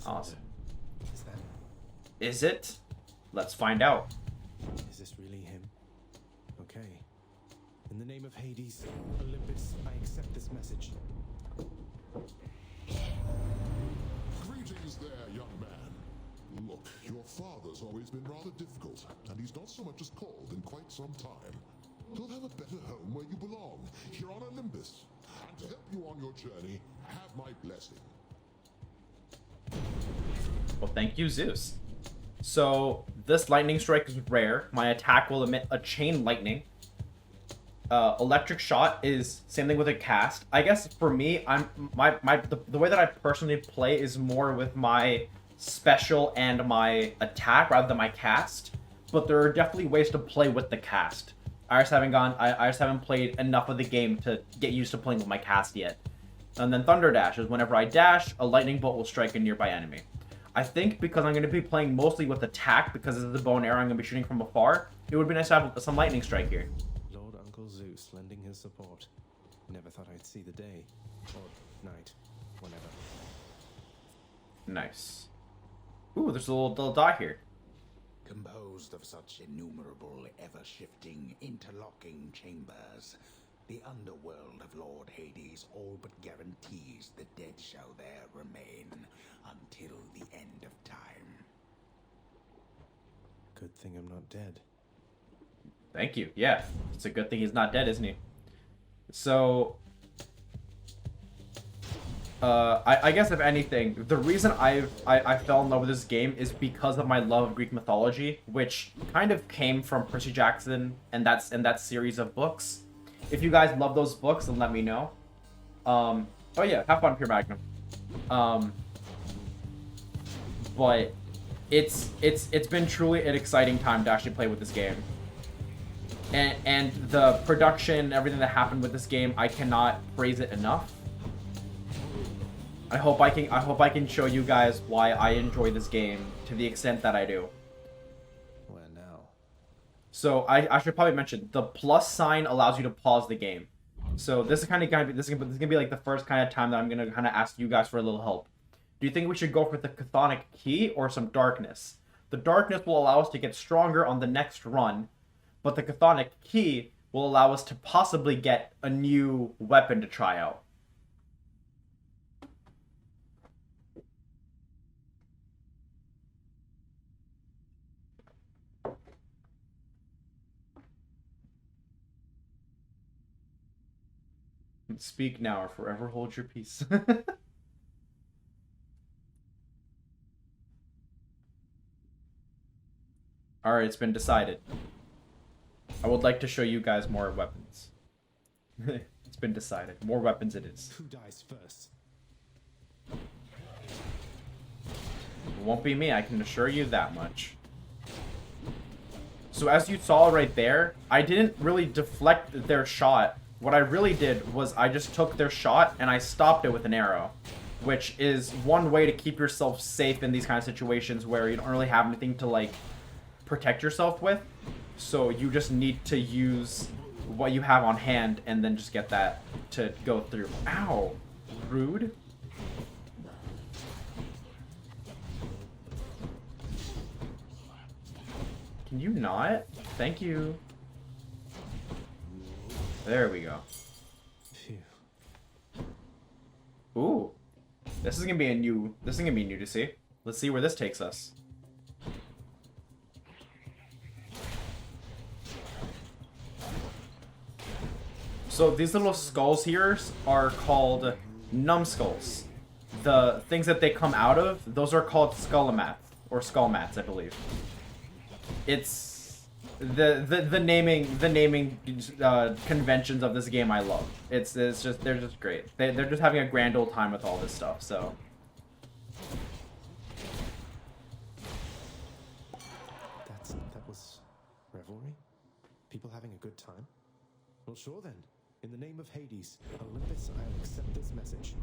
Awesome. Is that... Is it? Let's find out. Is this really him? Okay. In the name of Hades, Olympus, I accept this message. Greetings there, young man. Look, your father's always been rather difficult, and he's not so much as called in quite some time. He'll have a better home where you belong, here on Olympus. And to help you on your journey, have my blessing. Well, thank you, Zeus. So, this lightning strike is rare. My attack will emit a chain lightning. Electric shot is same thing with a cast. I guess for me, the way that I personally play is more with my special and my attack rather than my cast. But there are definitely ways to play with the cast. I just haven't played enough of the game to get used to playing with my cast yet. And then Thunder Dash is whenever I dash, a lightning bolt will strike a nearby enemy. I think because I'm going to be playing mostly with attack, because of the bow and arrow I'm going to be shooting from afar, it would be nice to have some lightning strike here. Lord Uncle Zeus lending his support. Never thought I'd see the day. Or night. Whenever. Nice. Ooh, there's a little dot here. Composed of such innumerable, ever-shifting, interlocking chambers, the underworld of Lord Hades all but guarantees the dead shall there remain until the end of time. Good thing I'm not dead. Thank you. Yeah, it's a good thing he's not dead, isn't he? So, I guess if anything, the reason I fell in love with this game is because of my love of Greek mythology, which kind of came from Percy Jackson and that series of books. If you guys love those books, then let me know. Oh yeah, have fun, Pure Magnum. But it's been truly an exciting time to actually play with this game. And the production, everything that happened with this game, I cannot praise it enough. I hope I can show you guys why I enjoy this game to the extent that I do. Where now? So I should probably mention the plus sign allows you to pause the game. So this is gonna be like the first kind of time that I'm gonna kind of ask you guys for a little help. Do you think we should go for the chthonic key or some darkness? The darkness will allow us to get stronger on the next run, but the chthonic key will allow us to possibly get a new weapon to try out. Speak now or forever hold your peace. Alright, it's been decided. I would like to show you guys more weapons. It's been decided. More weapons it is. Who dies first? It won't be me, I can assure you that much. So as you saw right there, I didn't really deflect their shot. What I really did was I just took their shot and I stopped it with an arrow, which is one way to keep yourself safe in these kind of situations where you don't really have anything to like protect yourself with. So you just need to use what you have on hand and then just get that to go through. Ow, rude. Can you not? Thank you. There we go. Phew. Ooh. This is gonna be new to see. Let's see where this takes us. So these little skulls here are called numbskulls. The things that they come out of, those are called skullamats, or skull mats, I believe. It's the naming conventions of this game I love. It's just they're just great. They're just having a grand old time with all this stuff. So that was revelry? People having a good time? Well, sure then. In the name of Hades, Olympus, I'll accept this message.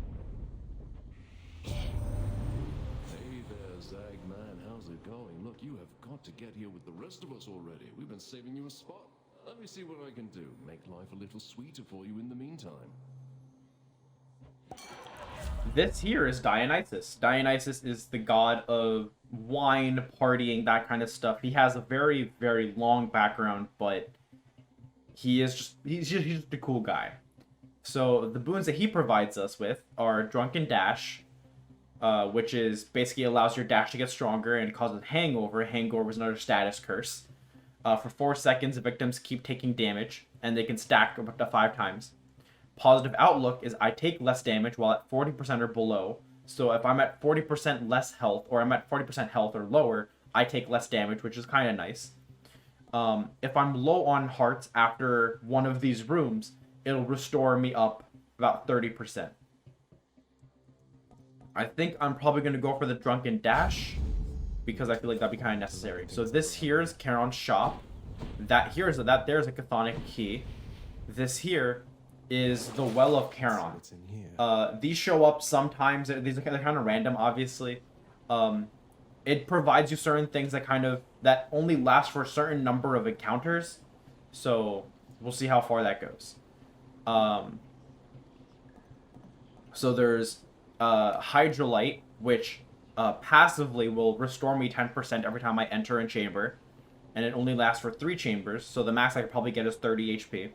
Hey there, Zagman. How's it going? Look, you have got to get here with the rest of us already. We've been saving you a spot. Let me see what I can do. Make life a little sweeter for you in the meantime. This here is Dionysus. Dionysus is the god of wine, partying, that kind of stuff. He has a very, very long background, but he's just a cool guy. So the boons that he provides us with are Drunken Dash, which is basically allows your dash to get stronger and causes Hangover. Hangover is another status curse. For 4 seconds, the victims keep taking damage, and they can stack up to 5 times. Positive Outlook is I take less damage while at 40% or below. So if I'm at 40% less health, or I'm at 40% health or lower, I take less damage, which is kind of nice. If I'm low on hearts after one of these rooms, it'll restore me up about 30%. I think I'm probably going to go for the Drunken Dash, because I feel like that'd be kind of necessary. So this here is Charon's shop. There's a chthonic key. This here is the Well of Charon. What's in here? These show up sometimes. These are kind of random, obviously. It provides you certain things that only last for a certain number of encounters. So we'll see how far that goes. So there's Hydrolite, which passively will restore me 10% every time I enter a chamber, and it only lasts for 3 chambers, so the max I could probably get is 30 HP.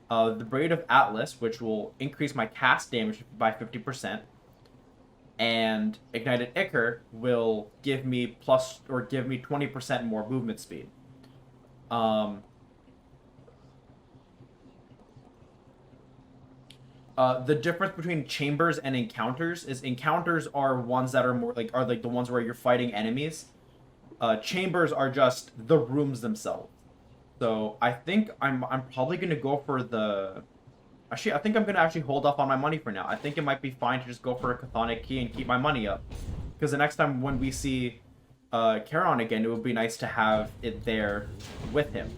The Braid of Atlas, which will increase my cast damage by 50%, and Ignited Ichor will give me 20% more movement speed. The difference between chambers and encounters is encounters are ones that are more like the ones where you're fighting enemies. Chambers are just the rooms themselves. So I think I'm probably gonna go for the. Actually, I think I'm gonna actually hold off on my money for now. I think it might be fine to just go for a chthonic key and keep my money up, because the next time when we see Charon again, it would be nice to have it there with him.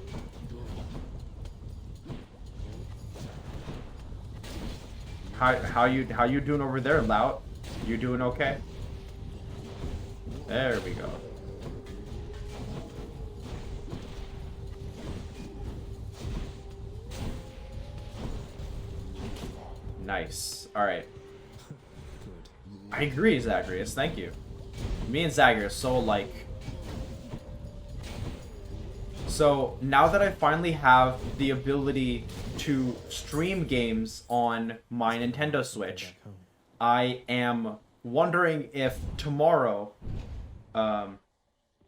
How you doing over there, Lout? You doing okay? There we go. Nice. All right. I agree, Zagreus. Thank you. Me and Zagreus so alike. So now that I finally have the ability to stream games on my Nintendo Switch, I am wondering if tomorrow, the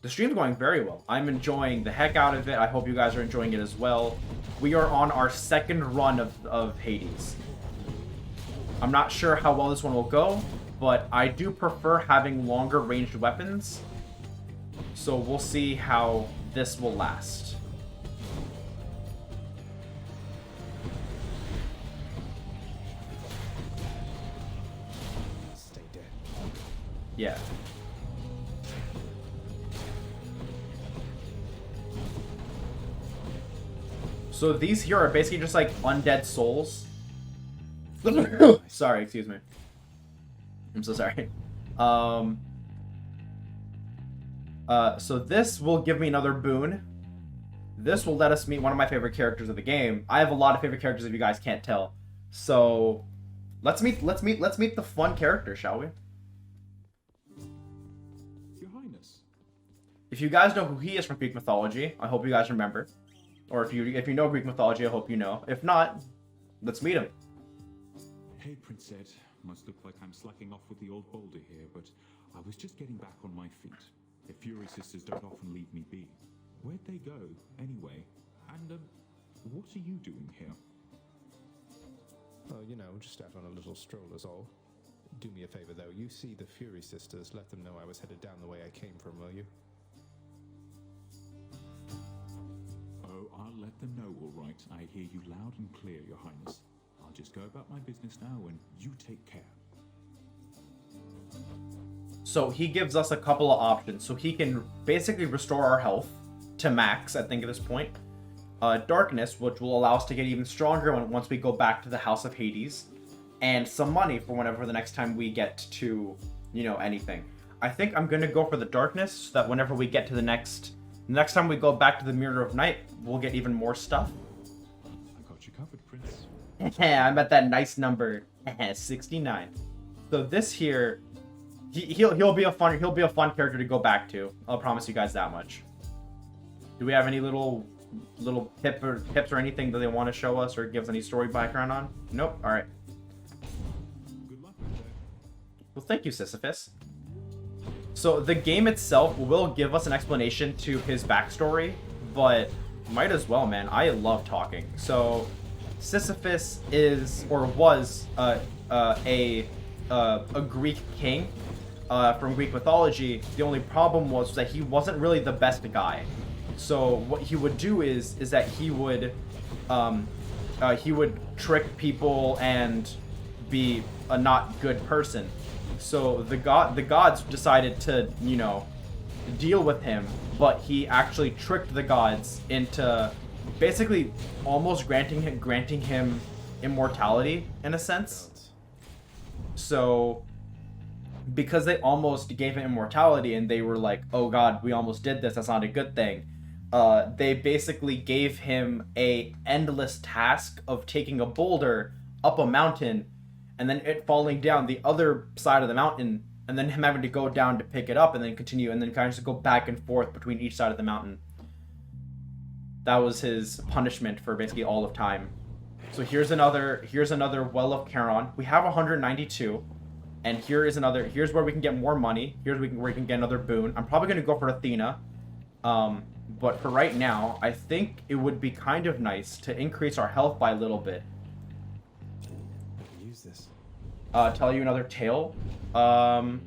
stream's going very well. I'm enjoying the heck out of it. I hope you guys are enjoying it as well. We are on our second run of Hades. I'm not sure how well this one will go, but I do prefer having longer ranged weapons. So we'll see how this will last. Stay dead. Yeah. So these here are basically just like undead souls. Sorry, excuse me. I'm so sorry. So this will give me another boon. This will let us meet one of my favorite characters of the game. I have a lot of favorite characters if you guys can't tell. So let's meet the fun character, shall we? Your Highness. If you guys know who he is from Greek mythology, I hope you guys remember. Or if you know Greek mythology, I hope you know. If not, let's meet him. Hey, Prince Ed. Must look like I'm slacking off with the old boulder here, but I was just getting back on my feet. The Fury Sisters don't often leave me be. Where'd they go, anyway? And, what are you doing here? Oh, you know, just out on a little stroll is all. Do me a favor, though. You see the Fury Sisters, let them know I was headed down the way I came from, will you? Oh, I'll let them know, all right. I hear you loud and clear, Your Highness. I'll just go about my business now, and you take care. So he gives us a couple of options. So he can basically restore our health to max, I think, at this point. Darkness, which will allow us to get even stronger once we go back to the House of Hades. And some money for whenever the next time we get to, anything. I think I'm going to go for the Darkness, so that whenever we get to the next time we go back to the Mirror of Night, we'll get even more stuff. I got you covered, Prince. I'm at that nice number, 69. So this here, he'll be a fun character to go back to. I'll promise you guys that much. Do we have any little tips or anything that they want to show us or give us any story background on? Nope. All right. Good luck with that. Well, thank you, Sisyphus. So the game itself will give us an explanation to his backstory, but might as well, man. I love talking. So Sisyphus is or was a Greek king from Greek mythology. The only problem was that he wasn't really the best guy. So what he would do is that he would trick people and be a not good person. So the gods decided to, you know, deal with him, but he actually tricked the gods into basically almost granting him immortality in a sense. So because they almost gave him immortality and they were like, oh god, we almost did this, that's not a good thing. They basically gave him a endless task of taking a boulder up a mountain and then it falling down the other side of the mountain and then him having to go down to pick it up and then continue and then kind of just go back and forth between each side of the mountain. That was his punishment for basically all of time. So here's another Well of Charon. We have 192. And here's where we can get more money. Here's where we can get another boon. I'm probably going to go for Athena. But for right now, I think it would be kind of nice to increase our health by a little bit. I can use this. Tell you another tale. Oh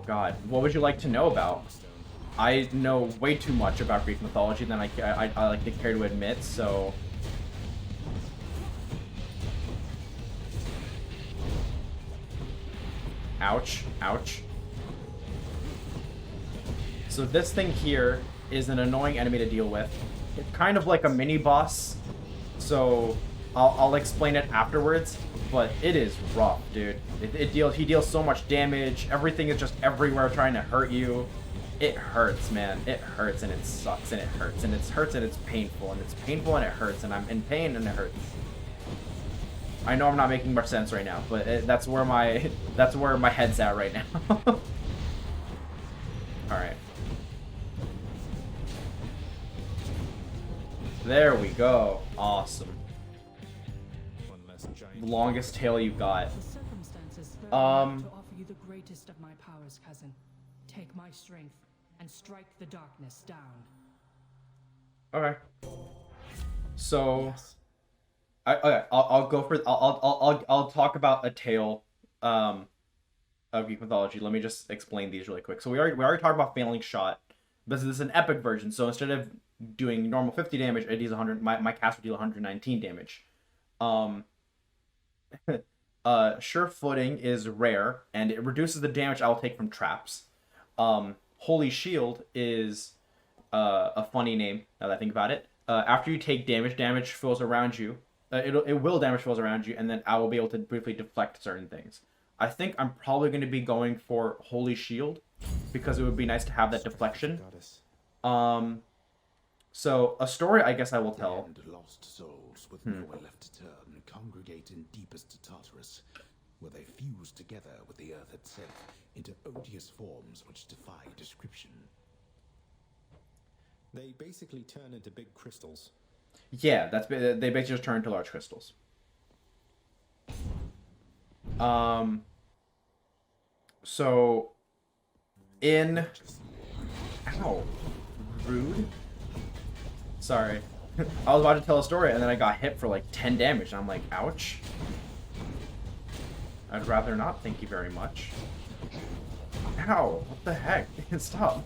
god, what would you like to know about? I know way too much about Greek mythology than I like to care to admit, so... Ouch, ouch. So this thing here is an annoying enemy to deal with. It's kind of like a mini boss, so I'll explain it afterwards, but it is rough, dude. He deals so much damage, everything is just everywhere trying to hurt you. It hurts, man. It hurts and it sucks and it hurts and it hurts and it's painful and it's painful and it hurts and I'm in pain and it hurts. I know I'm not making much sense right now, but that's where my head's at right now. All right. There we go. Awesome. One less giant. Longest tail you got. The circumstances spur me on to offer you the greatest of my powers, cousin. Take my strength and strike the darkness down. Okay. So, Yes. I'll talk about a tale of Greek mythology. Let me just explain these really quick. So we already talked about failing shot. This is an epic version. So instead of doing normal 50 damage, it deals 100. My cast will deal 119 damage. Sure footing is rare, and it reduces the damage I will take from traps. Holy Shield is a funny name now that I think about it. After you take damage fills around you. It will damage fills around you, and then I will be able to briefly deflect certain things. I think I'm probably going to be going for Holy Shield because it would be nice to have that deflection. Goddess. So a story I guess I will tell. And lost souls with nowhere left to turn congregate in deepest Tartarus, where they fuse together with the earth itself into odious forms which defy description. They basically turn into big crystals. Yeah, they basically just turn into large crystals. So in ow, rude. Sorry. I was about to tell a story and then I got hit for like 10 damage and I'm like, ouch. I'd rather not, thank you very much. Ow, what the heck? Stop.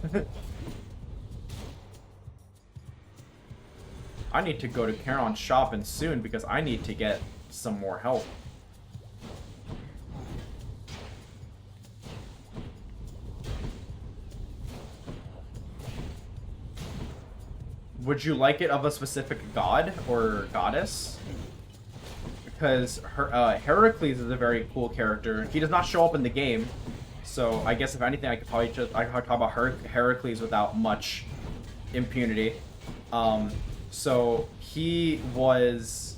I need to go to Charon's shop and soon because I need to get some more help. Would you like it of a specific god or goddess? Because Heracles is a very cool character. He does not show up in the game, so I guess if anything, I could talk about Heracles without much impunity. So he was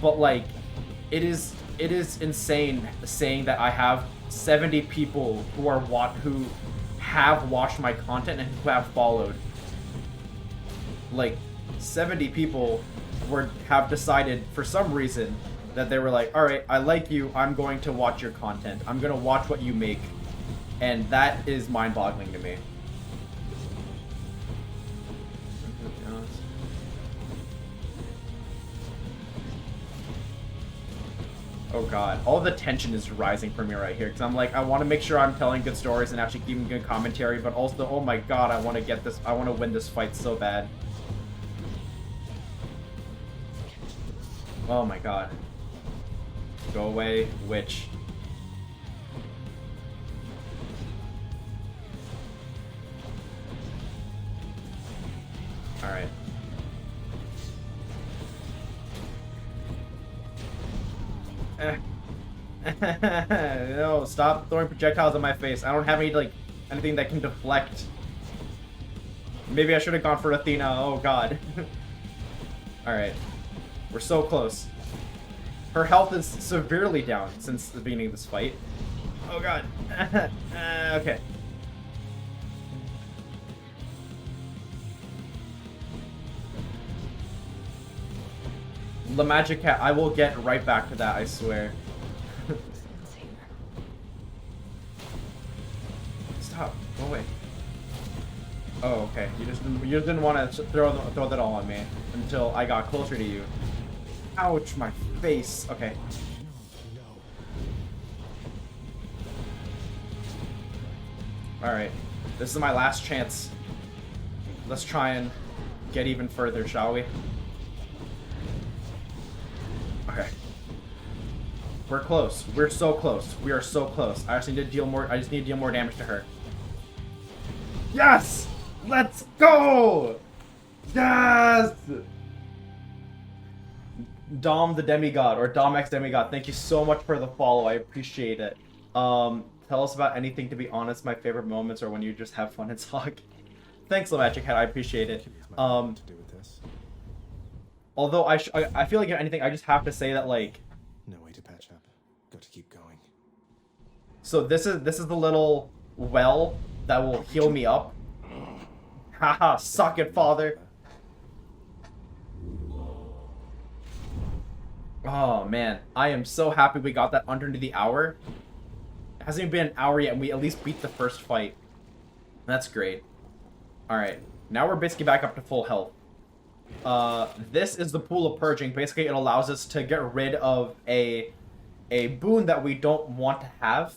but like, it is insane saying that I have 70 people who have watched my content and who have followed. Like, 70 people have decided for some reason that they were like, all right, I like you, I'm going to watch your content, I'm gonna watch what you make, and that is mind-boggling to me. Oh god, all the tension is rising for me right here, because I'm like, I want to make sure I'm telling good stories and actually giving good commentary, but also, oh my god, I want to win this fight so bad. Oh my god. Go away, witch. Alright. No, stop throwing projectiles at my face. I don't have anything that can deflect. Maybe I should have gone for Athena. Oh god. Alright. We're so close. Her health is severely down since the beginning of this fight. Oh god. Okay. The magic cat, I will get right back to that, I swear. Stop. Go away. Oh, okay. You just didn't want to throw that all on me until I got closer to you. Ouch, my face. Okay. Alright. This is my last chance. Let's try and get even further, shall we? Okay. We're close. We're so close. We are so close. I just need to deal more damage to her. Yes! Let's go! Yes! Dom the Demigod, or Dom X Demigod, thank you so much for the follow. I appreciate it. Tell us about anything, to be honest, my favorite moments, or when you just have fun and talk. Thanks, Magic Hat, I appreciate it. To do with this. Although I feel like if anything, I just have to say that, like, No way to patch up. Got to keep going. so this is the little well that will heal me up. Haha, suck it, father. Oh man, I am so happy we got that under the hour. It hasn't even been an hour yet, and we at least beat the first fight. That's great. Alright, now we're basically back up to full health. This is the pool of purging. Basically, it allows us to get rid of a boon that we don't want to have,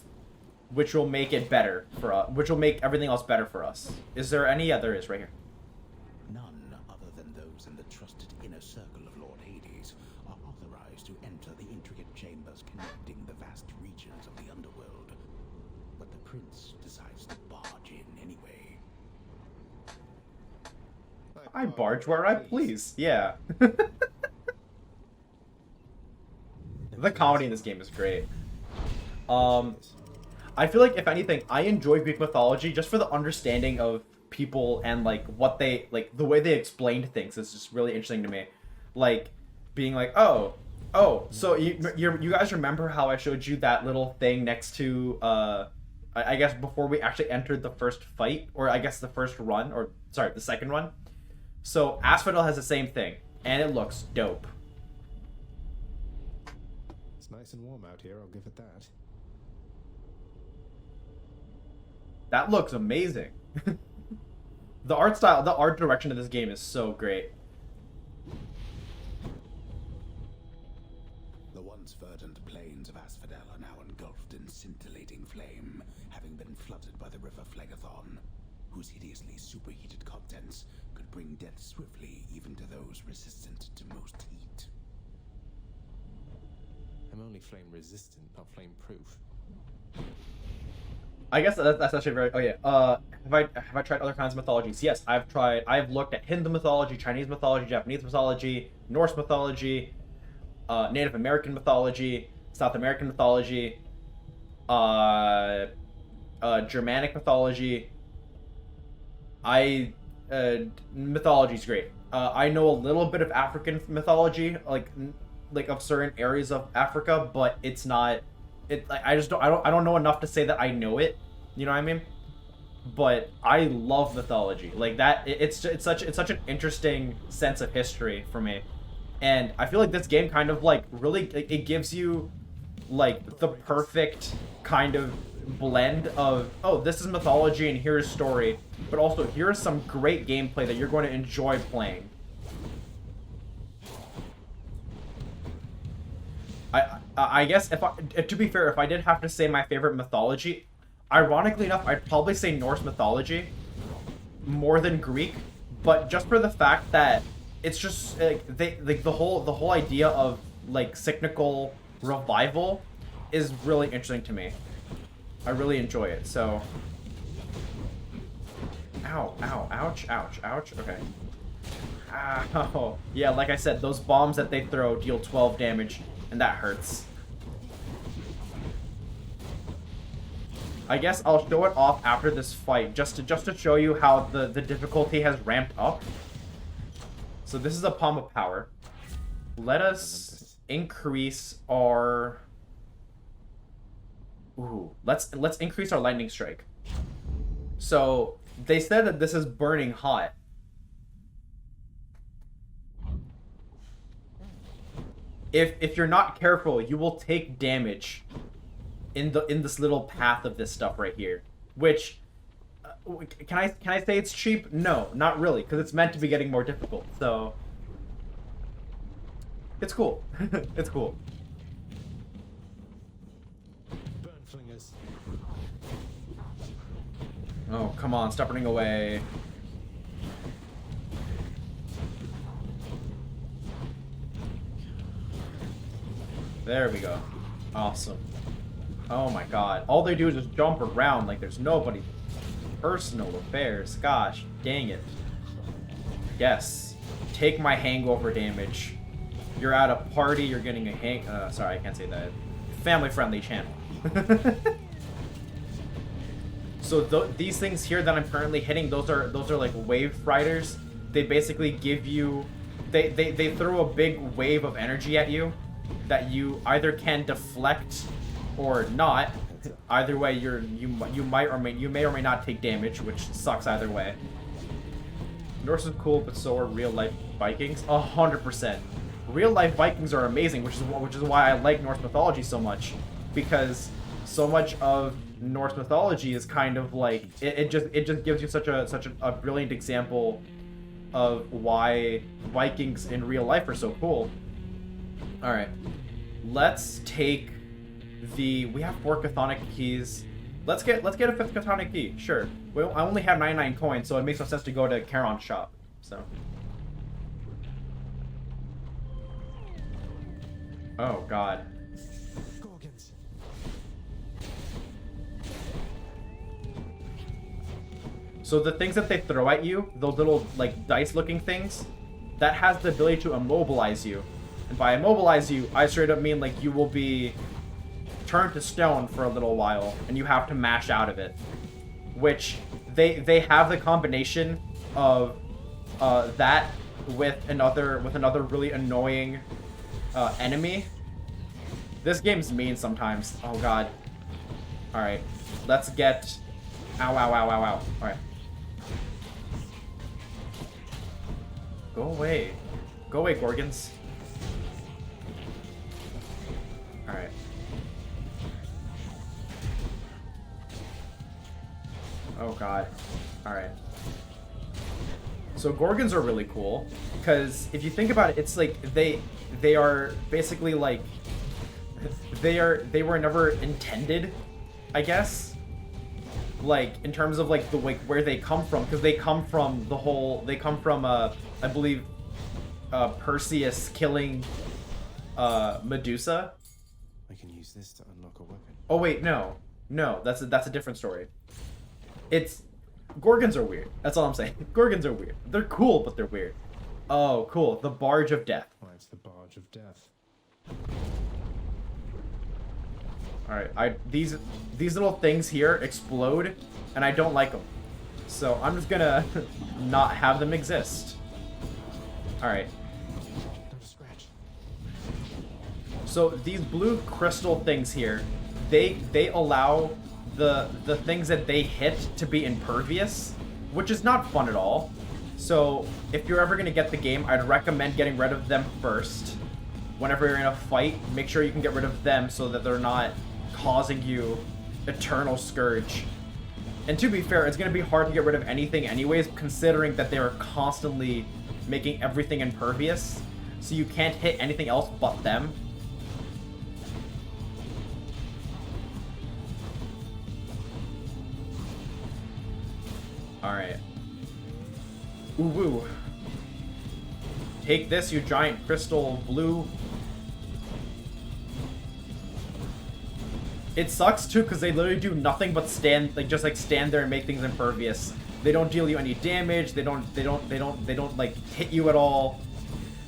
which will make it better for us, which will make everything else better for us. Is there any? Yeah, there is, right here. None other than those in the trusted inner circle of Lord Hades are authorized to enter the intricate chambers connecting the vast regions of the underworld. But the prince decides to barge in anyway. I barge where I please. Yeah. The comedy in this game is great. I feel like, if anything, I enjoy Greek mythology just for the understanding of people and, like, what they, like, the way they explained things is just really interesting to me. Like, being like, oh, so you guys remember how I showed you that little thing next to, I guess before we actually entered the first fight, or I guess the first run, or, sorry, the second run? So, Asphodel has the same thing, and it looks dope. It's nice and warm out here, I'll give it that. That looks amazing. The art direction of this game is so great. The once verdant plains of Asphodel are now engulfed in scintillating flame, having been flooded by the river Phlegethon, whose hideously superheated contents could bring death swiftly even to those resistant to most heat. I'm only flame resistant, not flame proof. I guess that's actually very. Oh yeah. Have I tried other kinds of mythologies? Yes, I've looked at Hindu mythology, Chinese mythology, Japanese mythology, Norse mythology, Native American mythology, South American mythology, Germanic mythology. Mythology's great. I know a little bit of African mythology, like like of certain areas of Africa, but it's not. I just don't know enough to say that I know it. You know what I mean? But I love mythology like that. It's such an interesting sense of history for me, and I feel like this game kind of like really it gives you like the perfect kind of blend of, oh, this is mythology and here's story, but also here's some great gameplay that you're going to enjoy playing. I guess to be fair, if I did have to say my favorite mythology, ironically enough, I'd probably say Norse mythology more than Greek, but just for the fact that it's just like the whole idea of like cyclical revival is really interesting to me. I really enjoy it. So, ow, ow, ouch, ouch, ouch. Okay. Ow. Yeah, like I said, those bombs that they throw deal 12 damage, and that hurts. I guess I'll show it off after this fight, just to show you how the difficulty has ramped up. So this is a palm of power. Let us increase our... Ooh, let's increase our lightning strike. So they said that this is burning hot. If you're not careful, you will take damage in this little path of this stuff right here. Which can I say it's cheap? No, not really, because it's meant to be getting more difficult. So it's cool. It's cool. Burn flingers. Oh, come on, stop running away. There we go. Awesome. Oh my god. All they do is just jump around like there's nobody. Personal affairs. Gosh, dang it. Yes. Take my hangover damage. You're at a party, you're getting a sorry, I can't say that. Family-friendly channel. So these things here that I'm currently hitting, those are like wave riders. They basically give you... They throw a big wave of energy at you that you either can deflect or not. Either way, you may or may not take damage, which sucks either way. Norse is cool, but so are real life Vikings. 100%. Real life Vikings are amazing, which is why I like Norse mythology so much, because so much of Norse mythology is kind of like it just gives you such a brilliant example of why Vikings in real life are so cool. All right, let's take we have 4 chthonic keys. Let's get a 5th chthonic key. Sure. Well, I only have 99 coins, so it makes no sense to go to Charon's shop. So. Oh god. Gorgons. So the things that they throw at you, those little like dice-looking things, that has the ability to immobilize you. And by immobilize you, I straight up mean like you will be turned to stone for a little while, and you have to mash out of it. Which they have the combination of that with another really annoying enemy. This game's mean sometimes. Oh god. All right, let's get. Ow, ow, ow, ow, ow. All right. Go away. Go away, Gorgons. All right. Oh god. Alright. So Gorgons are really cool, because if you think about it, it's like they are basically like they were never intended, I guess. Like in terms of like the where they come from, because they come from I believe Perseus killing Medusa. I can use this to unlock a weapon. Oh wait, no, that's a different story. Gorgons are weird. That's all I'm saying. Gorgons are weird. They're cool, but they're weird. Oh, cool. The Barge of Death. Why, it's the Barge of Death. Alright, these little things here explode, and I don't like them. So I'm just gonna not have them exist. Alright. Don't scratch. So these blue crystal things here, they allow the things that they hit to be impervious, which is not fun at all. So if you're ever gonna get the game, I'd recommend getting rid of them first. Whenever you're in a fight, make sure you can get rid of them so that they're not causing you eternal scourge. And to be fair, it's gonna be hard to get rid of anything anyways, considering that they are constantly making everything impervious. So you can't hit anything else but them. Alright. Ooh woo. Take this, you giant crystal blue. It sucks too, because they literally do nothing but stand there and make things impervious. They don't deal you any damage, they don't like hit you at all.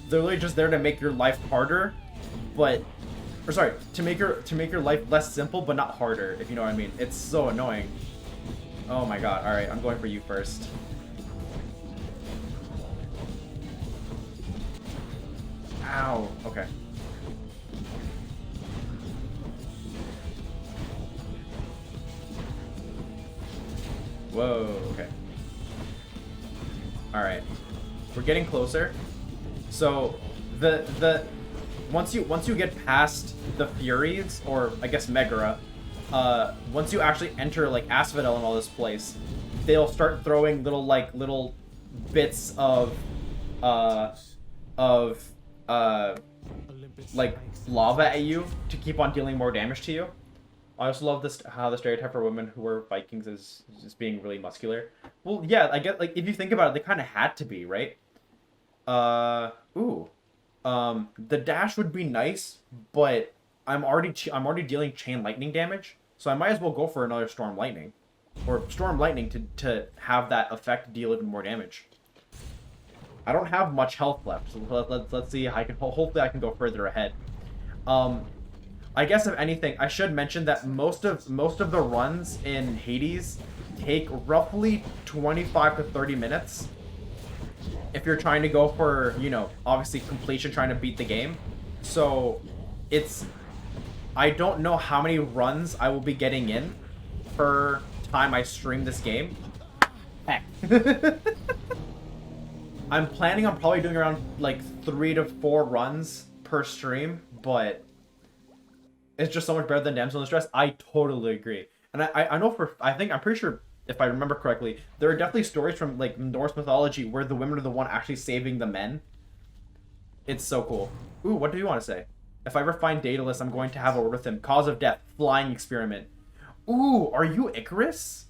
They're literally just there to make your life harder, but or sorry, to make your life less simple but not harder, if you know what I mean. It's so annoying. Oh my god, alright, I'm going for you first. Ow, okay. Whoa, okay. Alright. We're getting closer. So once you get past the Furies, or I guess Megara, once you actually enter like Asphodel and all this place, they'll start throwing little bits of like lava at you to keep on dealing more damage to you. I also love this how the stereotype for women who were Vikings is just being really muscular. Well, yeah, I get, like, if you think about it, they kind of had to be, right? Ooh. The dash would be nice, but I'm already dealing chain lightning damage, so I might as well go for another storm lightning, or storm lightning to have that effect deal even more damage. I don't have much health left, so let's see. Hopefully I can go further ahead. I guess if anything, I should mention that most of the runs in Hades take roughly 25 to 30 minutes. If you're trying to go for, you know, obviously completion, trying to beat the game. So I don't know how many runs I will be getting in per time I stream this game. Heck. I'm planning on probably doing around like 3 to 4 runs per stream, but it's just so much better than Damsel in Distress. I totally agree. And I know I'm pretty sure, if I remember correctly, there are definitely stories from like Norse mythology where the women are the one actually saving the men. It's so cool. Ooh, what do you want to say? If I ever find Daedalus, I'm going to have a word with him. Cause of death, flying experiment. Ooh, are you Icarus?